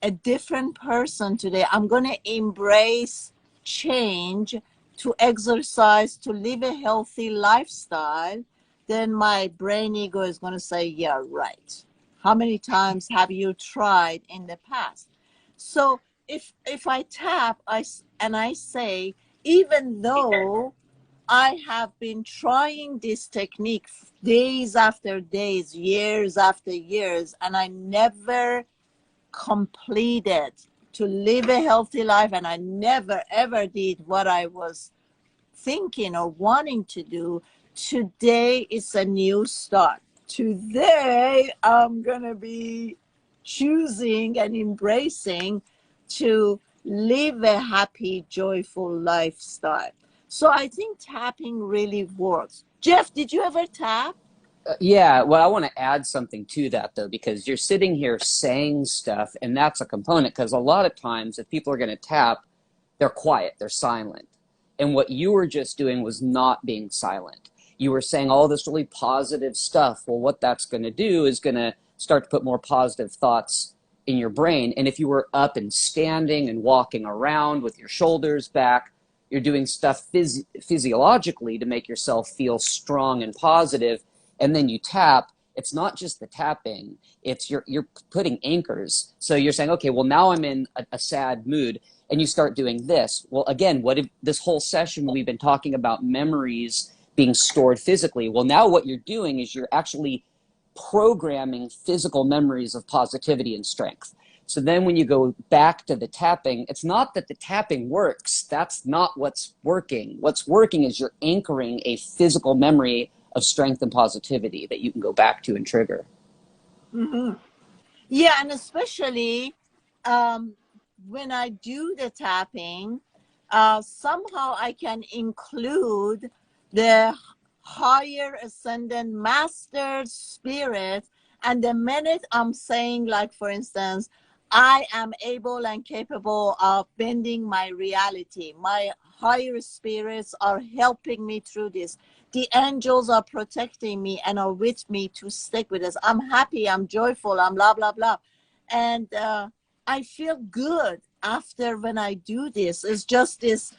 a different person today. I'm going to embrace change, to exercise, to live a healthy lifestyle. Then my brain ego is going to say, yeah, right. How many times have you tried in the past? So if I tap and I say, even though I have been trying this technique days after days, years after years, and I never completed to live a healthy life, and I never ever did what I was thinking or wanting to do. Today is a new start. Today I'm gonna be choosing and embracing to live a happy, joyful lifestyle. So I think tapping really works. Jeff, did you ever tap? Yeah, well, I want to add something to that, though, because you're sitting here saying stuff, and that's a component, because a lot of times if people are going to tap, they're quiet, they're silent. And what you were just doing was not being silent. You were saying all this really positive stuff. Well, what that's going to do is going to start to put more positive thoughts in your brain. And if you were up and standing and walking around with your shoulders back, you're doing stuff physiologically to make yourself feel strong and positive, and then you tap. It's not just the tapping, it's you're putting anchors. So you're saying, okay, well, now I'm in a sad mood, and you start doing this. Well, again, what if this whole session we've been talking about memories being stored physically? Well, now what you're doing is you're actually programming physical memories of positivity and strength. So then when you go back to the tapping, it's not that the tapping works. That's not what's working. What's working is you're anchoring a physical memory of strength and positivity that you can go back to and trigger. Mm-hmm. Yeah, and especially when I do the tapping, somehow I can include the higher ascendant master spirit. And the minute I'm saying, like, for instance, I am able and capable of bending my reality, my higher spirits are helping me through this, the angels are protecting me and are with me to stick with this, I'm happy, I'm joyful, I'm blah blah blah, and I feel good after when I do this. It's just this,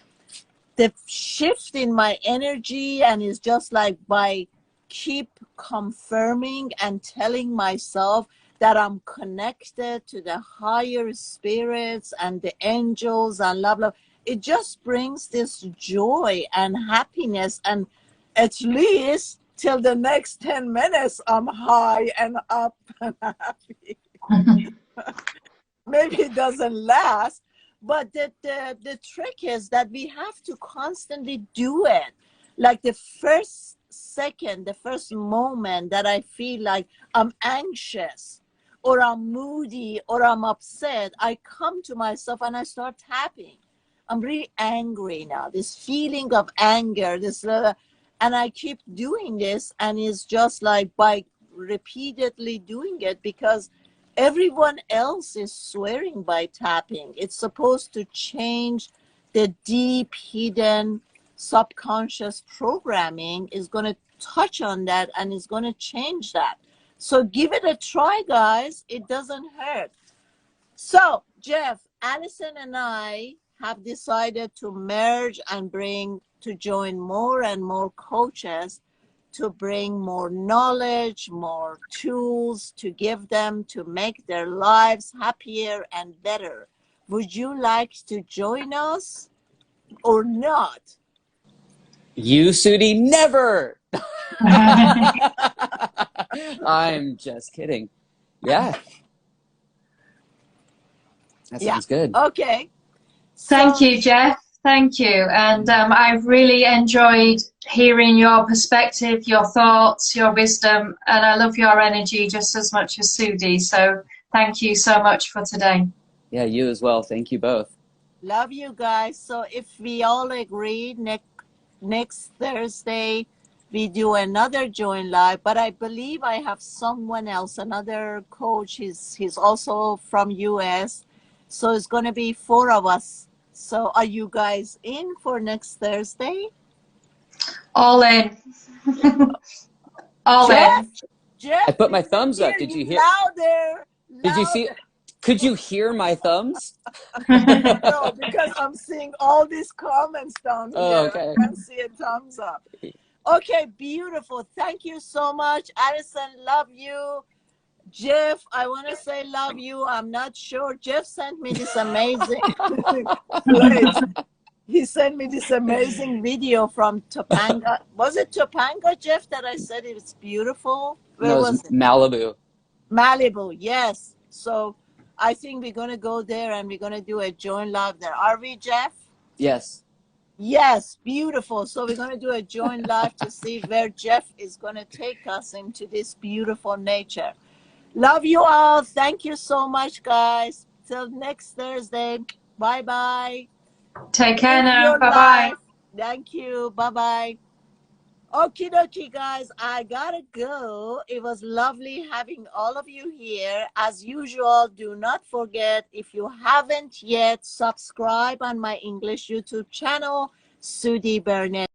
the shift in my energy, and it's just like by keep confirming and telling myself that I'm connected to the higher spirits and the angels and blah blah. It just brings this joy and happiness, and at least till the next 10 minutes I'm high and up and happy. Maybe it doesn't last, but the trick is that we have to constantly do it. Like the first second, the first moment that I feel like I'm anxious or I'm moody or I'm upset, I come to myself and I start tapping. I'm really angry now, this feeling of anger, this and I keep doing this, and it's just like by repeatedly doing it, because everyone else is swearing by tapping. It's supposed to change the deep hidden subconscious programming, is going to touch on that and is going to change that. So give it a try, guys. It doesn't hurt. So Jeff, Allison and I have decided to merge and join more and more coaches to bring more knowledge, more tools to give them to make their lives happier and better. Would you like to join us or not? You, Sudi, never. I'm just kidding. Yeah. That sounds good. Okay. Thank you, Jeff. Thank you. And I've really enjoyed hearing your perspective, your thoughts, your wisdom, and I love your energy just as much as Sudi. So thank you so much for today. Yeah, you as well. Thank you both. Love you guys. So if we all agree, next Thursday we do another join live, but I believe I have someone else, another coach. He's also from US. So it's going to be 4 of us. So are you guys in for next Thursday? All in. All Jeff, in. Jeff, I put my thumbs up. Did you hear? Louder. Did you see? Could you hear my thumbs? No, because I'm seeing all these comments down here. Oh, okay. I can see a thumbs up. Okay, beautiful. Thank you so much. Addison, love you. Jeff, I want to say love you. I'm not sure. Jeff sent me this amazing place. He sent me this amazing video from Topanga. Was it Topanga, Jeff, that I said it's beautiful? Where No, was it? Malibu. Malibu, yes. So I think we're going to go there and we're going to do a joint live there. Are we, Jeff? Yes. Yes, beautiful. So we're going to do a joint live to see where Jeff is going to take us into this beautiful nature. Love you all. Thank you so much, guys. Till next Thursday. Bye-bye. Take care Live now. your Bye bye. life. Thank you. Bye-bye. Okie dokie, guys. I gotta go. It was lovely having all of you here. As usual, do not forget, if you haven't yet, subscribe on my English YouTube channel, Sudi Burnett.